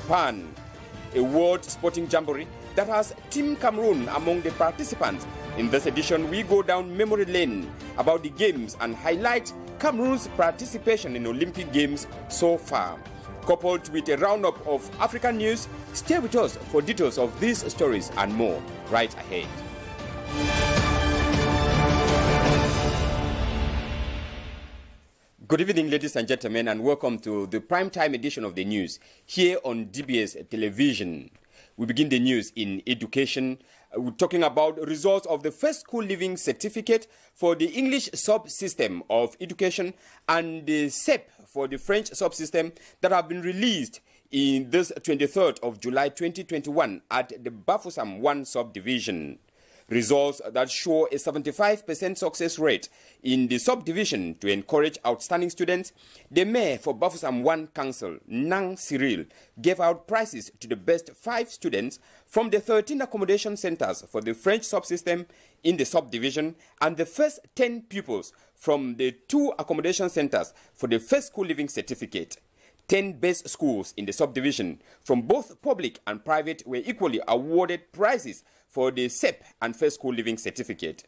PAN, a world sporting jamboree that has Team Cameroon among the participants. In this edition, we go down memory lane about the games and highlight Cameroon's participation in Olympic Games so far. Coupled with a roundup of African news, stay with us for details of these stories and more right ahead. Good evening, ladies and gentlemen, and welcome to the primetime edition of the news here on DBS Television. We begin the news in education. We're talking about results of the first school living certificate for the English subsystem of education and the SEP for the French subsystem that have been released in this 23rd of July 2021 at the Bafoussam 1 subdivision. Results that show a 75% success rate in the subdivision to encourage outstanding students. The mayor for Bafoussam 1 Council, Nang Cyril, gave out prizes to the best 5 students from the 13 accommodation centers for the French subsystem in the subdivision and the first 10 pupils from the 2 accommodation centers for the first school living certificate. 10 best schools in the subdivision from both public and private were equally awarded prizes for the SEP and First School Living Certificate.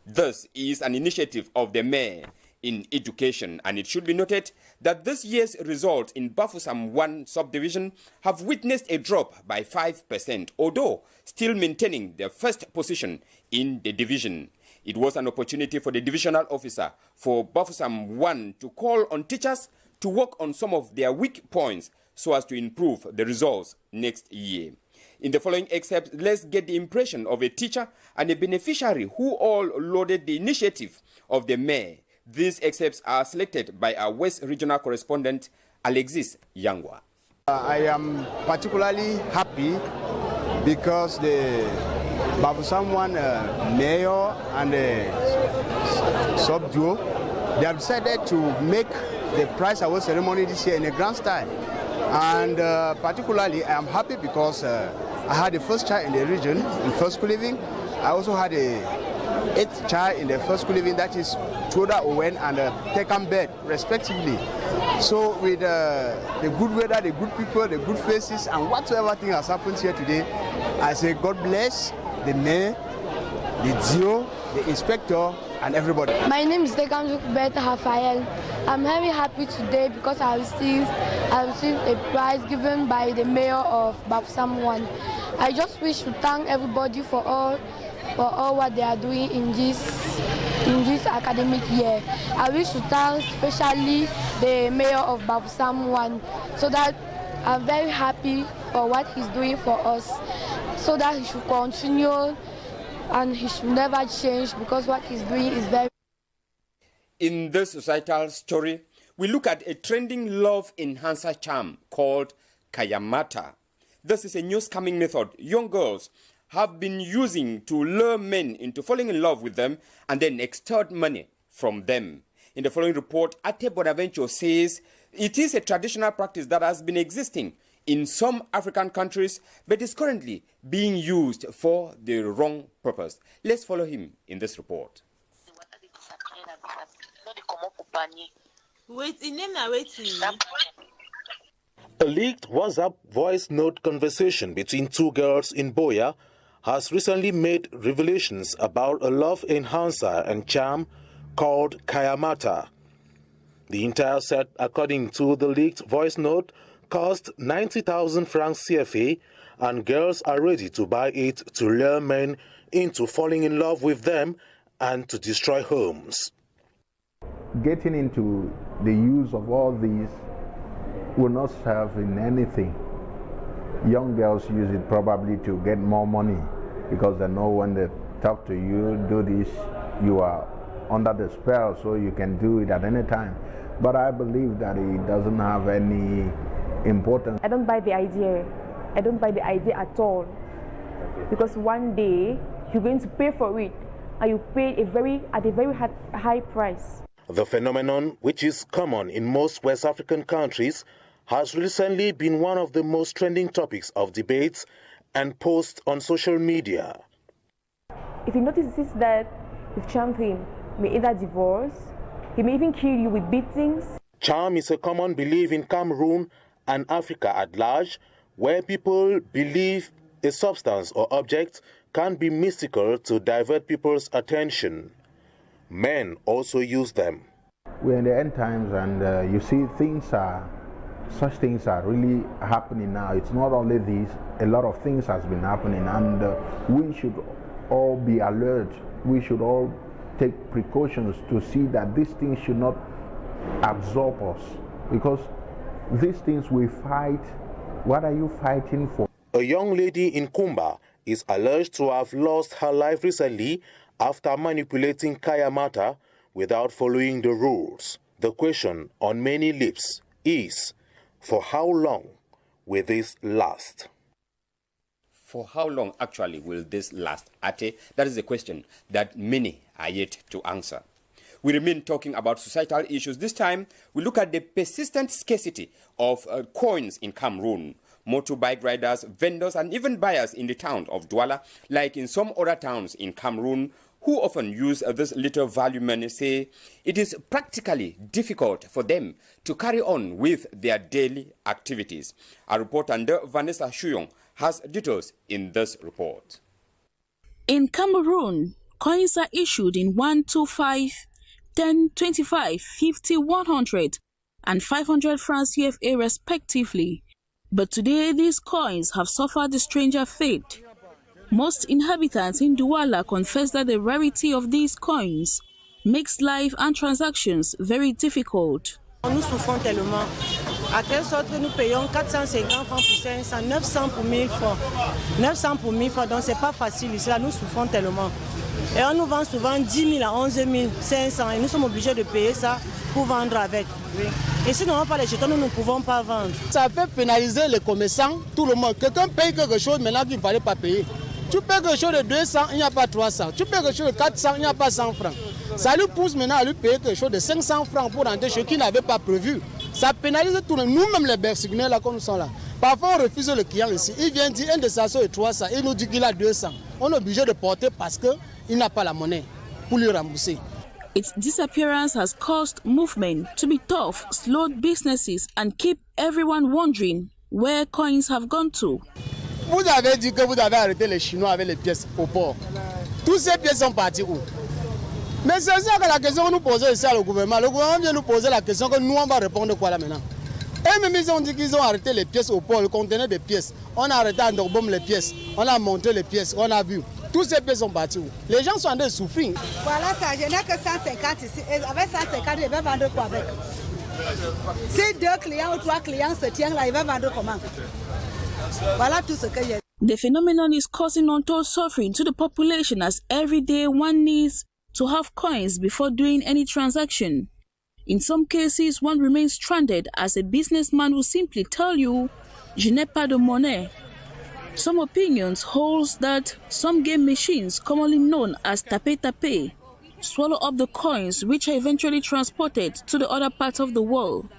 This is an initiative of the mayor in education, and it should be noted that this year's results in Bafoussam 1 subdivision have witnessed a drop by 5%, although still maintaining their first position in the division. It was an opportunity for the divisional officer for Bafoussam 1 to call on teachers to work on some of their weak points so as to improve the results next year. In the following excerpt, let's get the impression of a teacher and a beneficiary who all lauded the initiative of the mayor. These excerpts are selected by our West Regional correspondent, Alexis Yangwa. I am particularly happy because the Bafoussam 1 mayor and the sub-duo, they have decided to make the prize award ceremony this year in a grand style. And particularly, I am happy because I had the first child in the region in first school living. I also had a 8th child in the first school living, that is Toda Owen and Tekam Bed, respectively. So with the good weather, the good people, the good faces, and whatsoever thing has happened here today, I say God bless the mayor, the DIO, the inspector, and everybody. My name is Tekam Bed Rafael. I'm very happy today because I received a prize given by the mayor of Bafoussam 1. I just wish to thank everybody for all what they are doing in this academic year. I wish to thank especially the mayor of Bafoussam 1, so that I'm very happy for what he's doing for us, so that he should continue and he should never change, because what he's doing is very. In this societal story, we look at a trending love enhancer charm called Kayamata. This is a new scamming method young girls have been using to lure men into falling in love with them and then extort money from them. In the following report, Ate Bonaventure says it is a traditional practice that has been existing in some African countries, but is currently being used for the wrong purpose. Let's follow him in this report. A leaked WhatsApp voice note conversation between 2 girls in Boya has recently made revelations about a love enhancer and charm called Kayamata. The entire set, according to the leaked voice note, cost 90,000 francs CFA, and girls are ready to buy it to lure men into falling in love with them and to destroy homes. Getting into the use of all these will not serve in anything. Young girls use it probably to get more money, because they know when they talk to you, do this, you are under the spell, so you can do it at any time. But I believe that it doesn't have any importance. I don't buy the idea. I don't buy the idea at all. Because one day you're going to pay for it, and you pay at a very high price. The phenomenon, which is common in most West African countries, has recently been one of the most trending topics of debates and posts on social media. If you notice that with champion may either divorce, he may even kill you with beatings. Charm is a common belief in Cameroon and Africa at large, where people believe a substance or object can be mystical to divert people's attention. Men also use them. We're in the end times, and you see such things are really happening now. It's not only these, a lot of things has been happening, and we should all be alert. We should all take precautions to see that these things should not absorb us, because these things we fight. What are you fighting for? A young lady in Kumba is alleged to have lost her life recently after manipulating Kayamata without following the rules. The question on many lips is, for how long will this last? For how long actually will this last, Ate? That is a question that many are yet to answer. We remain talking about societal issues. This time, we look at the persistent scarcity of coins in Cameroon. Motorbike riders, vendors, and even buyers in the town of Douala, like in some other towns in Cameroon, who often use this little value money, say it is practically difficult for them to carry on with their daily activities. Our reporter Vanessa Shuyong has details in this report. In Cameroon, coins are issued in 1, 2, 5, 10, 25, 50, 100, and 500 francs CFA respectively. But today, these coins have suffered a stranger fate. Most inhabitants in Douala confess that the rarity of these coins makes life and transactions very difficult. Nous souffrons tellement. À telle sorte que nous payons 450 francs pour 500, 900 pour 1000 francs. 900 pour 1000 francs, donc c'est pas facile ici, là nous souffrons tellement. Et on nous vend souvent 10 000 à 11 500 et nous sommes obligés de payer ça pour vendre avec. Oui. Et si nous n'avons pas les jetons, nous ne pouvons pas vendre. Ça fait pénaliser les commerçants, tout le monde. Quelqu'un paye quelque chose maintenant qu'il ne fallait pas payer. Tu payes quelque chose de 200, il n'y a pas 300. Tu payes quelque chose de 400, il n'y a pas 100 francs. Ça lui pousse maintenant à lui payer quelque chose de 500 francs pour rentrer chez qui n'avait pas prévu. Ça pénalise tout le monde. Nous-mêmes les bersignés là, comme nous sommes là. Parfois on refuse le client ici. Il vient dire un de sa est 300, il nous dit qu'il a 200. On est obligé de porter parce qu'il n'a pas la monnaie pour lui rembourser. Its disappearance has caused movement to be tough, slowed businesses, and keep everyone wondering where coins have gone to. Vous avez dit que vous avez arrêté les Chinois avec les pièces au port. Toutes ces pièces sont parties où? Mais c'est ça que la question que nous posons ici au gouvernement. Le gouvernement vient nous poser la question que nous on va répondre quoi là maintenant. Et même ils ont dit qu'ils ont arrêté les pièces au port, le conteneur de pièces. On a arrêté à Ndorbom les pièces, on a monté les pièces, on a vu. Toutes ces pièces sont parties où? Les gens sont en train de souffrir. Voilà ça, je n'ai que 150 ici. Et avec 150, je vais vendre quoi avec? Si 2 clients ou 3 clients se tiennent là, ils vont vendre comment? Voilà tout ce que j'ai. The phenomenon is causing untold suffering to the population as every day one needs to have coins before doing any transaction. In some cases, one remains stranded as a businessman will simply tell you, "Je n'ai pas de monnaie." Some opinions hold that some game machines, commonly known as tape-tape, swallow up the coins which are eventually transported to the other parts of the world.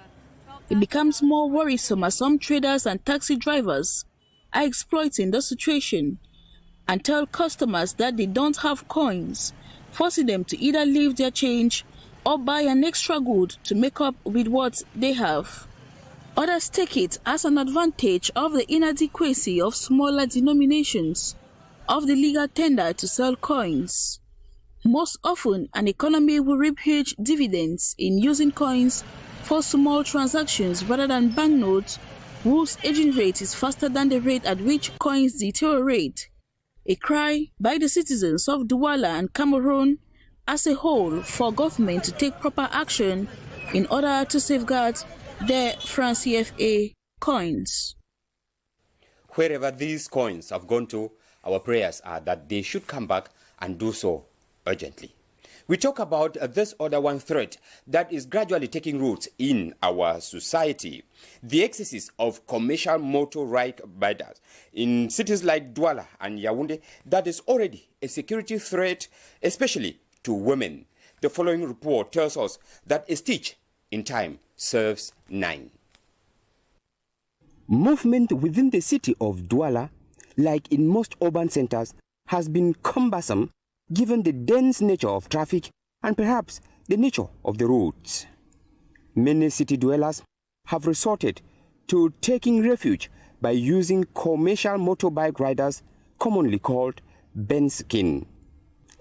It becomes more worrisome as some traders and taxi drivers are exploiting the situation and tell customers that they don't have coins, forcing them to either leave their change or buy an extra good to make up with what they have. Others take it as an advantage of the inadequacy of smaller denominations of the legal tender to sell coins. Most often, an economy will reap huge dividends in using coins for small transactions rather than banknotes, whose aging rate is faster than the rate at which coins deteriorate. A cry by the citizens of Douala and Cameroon as a whole for government to take proper action in order to safeguard their franc CFA coins. Wherever these coins have gone to, our prayers are that they should come back and do so urgently. We talk about this other one threat that is gradually taking root in our society. The excesses of commercial motorbike riders in cities like Douala and Yaoundé that is already a security threat, especially to women. The following report tells us that a stitch in time serves 9. Movement within the city of Douala, like in most urban centers, has been cumbersome given the dense nature of traffic and perhaps the nature of the roads. Many city dwellers have resorted to taking refuge by using commercial motorbike riders, commonly called Benskin,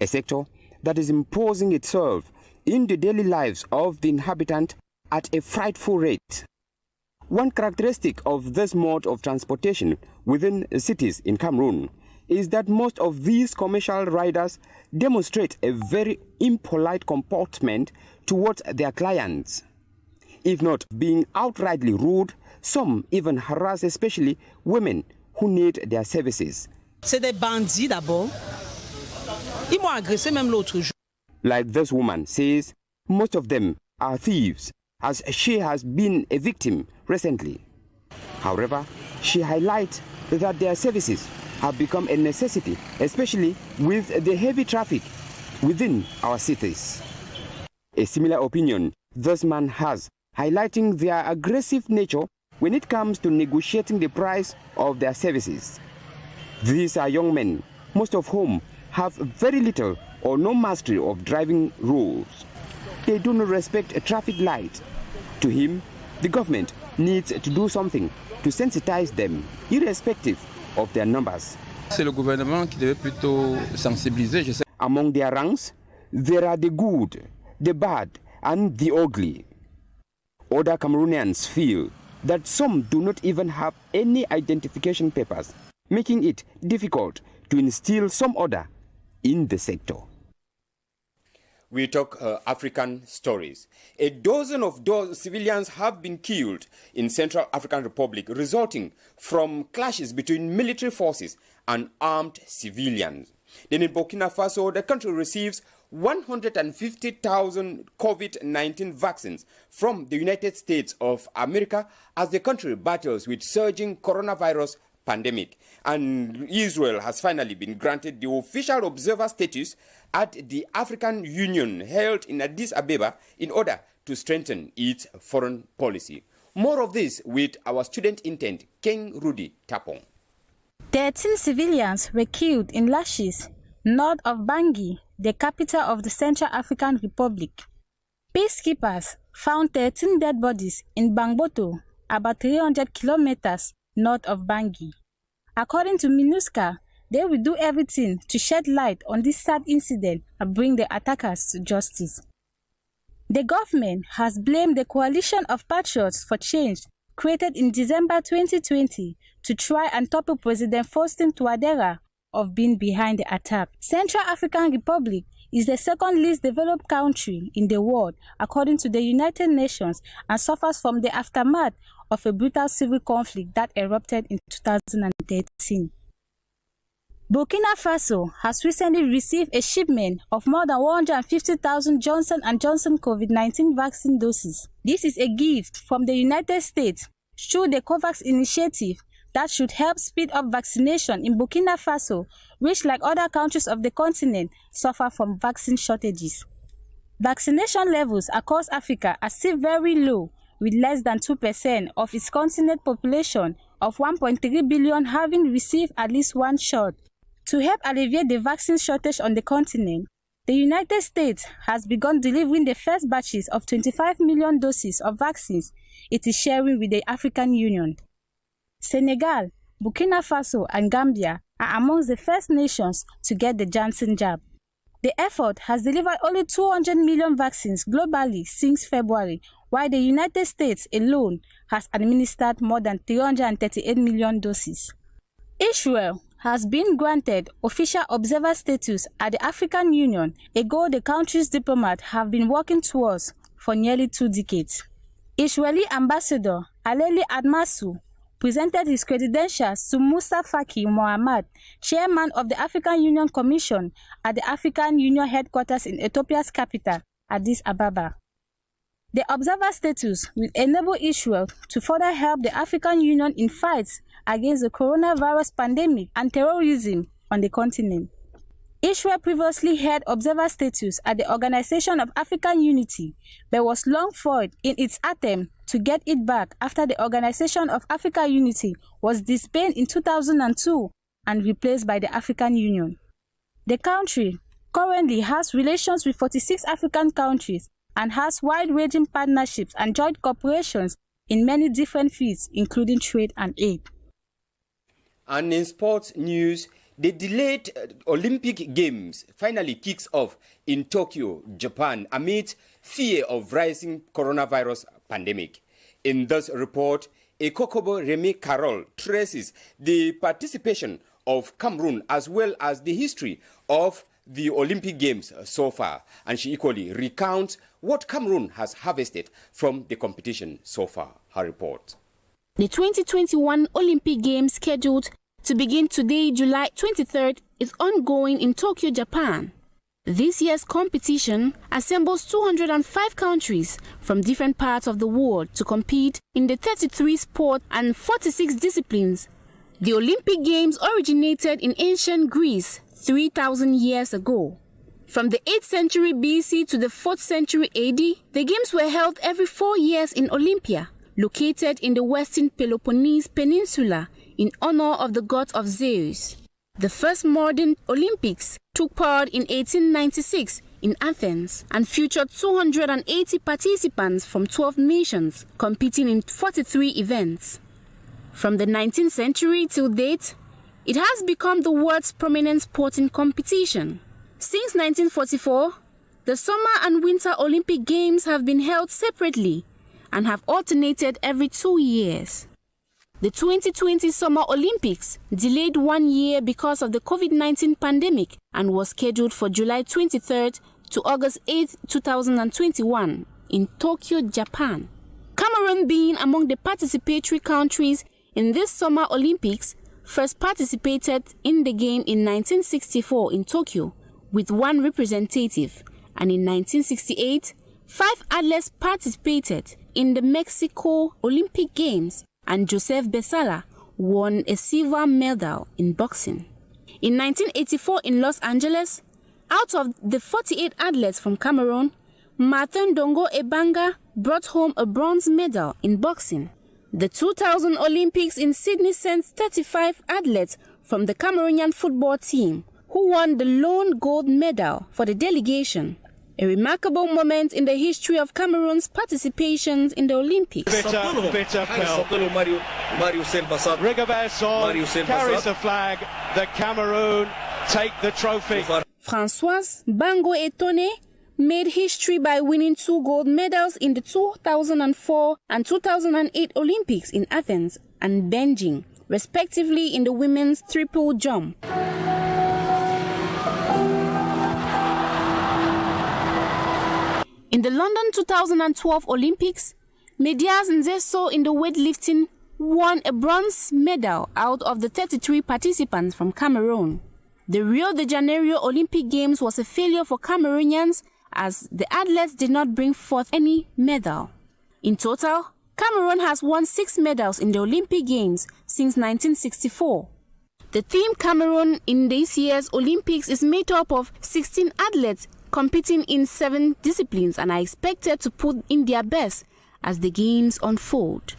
a sector that is imposing itself in the daily lives of the inhabitant at a frightful rate. One characteristic of this mode of transportation within cities in Cameroon is that most of these commercial riders demonstrate a very impolite comportment towards their clients. If not being outrightly rude, some even harass especially women who need their services. C'est des bandits d'abord. Ils m'ont agressé même l'autre jour. Like this woman says, most of them are thieves, as she has been a victim recently. However, she highlights that their services have become a necessity, especially with the heavy traffic within our cities. A similar opinion this man has, highlighting their aggressive nature when it comes to negotiating the price of their services. These are young men, most of whom have very little or no mastery of driving rules. They do not respect a traffic light. To him, the government needs to do something to sensitize them, irrespective of their numbers. C'est le gouvernement qui devait plutôt sensibiliser. Among their ranks, there are the good, the bad, and the ugly. Other Cameroonians feel that some do not even have any identification papers, making it difficult to instill some order in the sector. We talk African stories. A dozen of civilians have been killed in Central African Republic, resulting from clashes between military forces and armed civilians. Then in Burkina Faso, the country receives 150,000 COVID-19 vaccines from the United States of America as the country battles with surging coronavirus pandemic. And Israel has finally been granted the official observer status at the African Union held in Addis Ababa in order to strengthen its foreign policy. More of this with our student intern, King Rudy Tapong. 13 civilians were killed in lashes north of Bangui, the capital of the Central African Republic. Peacekeepers found 13 dead bodies in Bangboto, about 300 kilometers north of Bangui. According to MINUSCA, they will do everything to shed light on this sad incident and bring the attackers to justice. The government has blamed the Coalition of Patriots for Change, created in December 2020, to try and topple President Faustin Touadéra of being behind the attack. Central African Republic is the second least developed country in the world, according to the United Nations, and suffers from the aftermath of a brutal civil conflict that erupted in 2013. Burkina Faso has recently received a shipment of more than 150,000 Johnson & Johnson COVID-19 vaccine doses. This is a gift from the United States through the COVAX initiative that should help speed up vaccination in Burkina Faso, which, like other countries of the continent, suffer from vaccine shortages. Vaccination levels across Africa are still very low, with less than 2% of its continent population of 1.3 billion having received at least one shot. To help alleviate the vaccine shortage on the continent, the United States has begun delivering the first batches of 25 million doses of vaccines it is sharing with the African Union. Senegal, Burkina Faso, and Gambia are amongst the first nations to get the Janssen jab. The effort has delivered only 200 million vaccines globally since February, while the United States alone has administered more than 338 million doses. Israel has been granted official observer status at the African Union, a goal the country's diplomats have been working towards for nearly 2 decades. Israeli Ambassador Aleli Admasu presented his credentials to Musa Faki Mohammad, chairman of the African Union Commission, at the African Union headquarters in Ethiopia's capital, Addis Ababa. The observer status will enable Israel to further help the African Union in fights against the coronavirus pandemic and terrorism on the continent. Israel previously held observer status at the Organization of African Unity, but was long foiled in its attempt to get it back after the Organization of African Unity was disbanded in 2002 and replaced by the African Union. The country currently has relations with 46 African countries and has wide-ranging partnerships and joint cooperations in many different fields, including trade and aid. And in sports news, the delayed Olympic Games finally kicks off in Tokyo, Japan, amid fear of rising coronavirus pandemic. In this report, Ekokobo Remy Carol traces the participation of Cameroon as well as the history of the Olympic Games so far, and she equally recounts what Cameroon has harvested from the competition so far. Her report. The 2021 Olympic Games, scheduled to begin today, July 23rd, is ongoing in Tokyo, Japan. This year's competition assembles 205 countries from different parts of the world to compete in the 33 sports and 46 disciplines. The Olympic Games originated in ancient Greece 3,000 years ago. From the 8th century BC to the 4th century AD, the Games were held every 4 years in Olympia, located in the western Peloponnese Peninsula in honor of the god of Zeus. The first modern Olympics took part in 1896 in Athens and featured 280 participants from 12 nations competing in 43 events. From the 19th century till date, it has become the world's prominent sporting competition. Since 1944, the Summer and Winter Olympic Games have been held separately and have alternated every 2 years. The 2020 Summer Olympics delayed 1 year because of the COVID-19 pandemic and was scheduled for July 23rd to August 8th, 2021 in Tokyo, Japan. Cameroon, being among the participatory countries in this Summer Olympics, first participated in the game in 1964 in Tokyo with 1 representative, and in 1968, 5 athletes participated in the Mexico Olympic Games, and Joseph Besala won a silver medal in boxing. In 1984 in Los Angeles, out of the 48 athletes from Cameroon, Martin Dongo Ebanga brought home a bronze medal in boxing. The 2000 Olympics in Sydney sent 35 athletes from the Cameroonian football team, who won the lone gold medal for the delegation. A remarkable moment in the history of Cameroon's participations in the Olympics. Bitter fell. Rigobert carries the flag. The Cameroon take the trophy. Françoise Bango Etone made history by winning 2 gold medals in the 2004 and 2008 Olympics in Athens and Beijing, respectively, in the women's triple jump. In the London 2012 Olympics, Medias Nzeso in the weightlifting won a bronze medal out of the 33 participants from Cameroon. The Rio de Janeiro Olympic Games was a failure for Cameroonians as the athletes did not bring forth any medal. In total, Cameroon has won 6 medals in the Olympic Games since 1964. The team Cameroon in this year's Olympics is made up of 16 athletes competing in 7 disciplines and are expected to put in their best as the games unfold.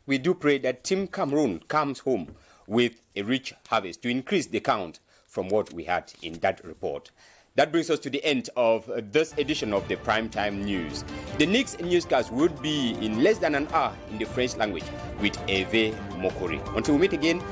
We do pray that Team Cameroon comes home with a rich harvest to increase the count from what we had in that report. That brings us to the end of this edition of the Primetime News. The next newscast would be in less than an hour in the French language with Eve Mokori. Until we meet again,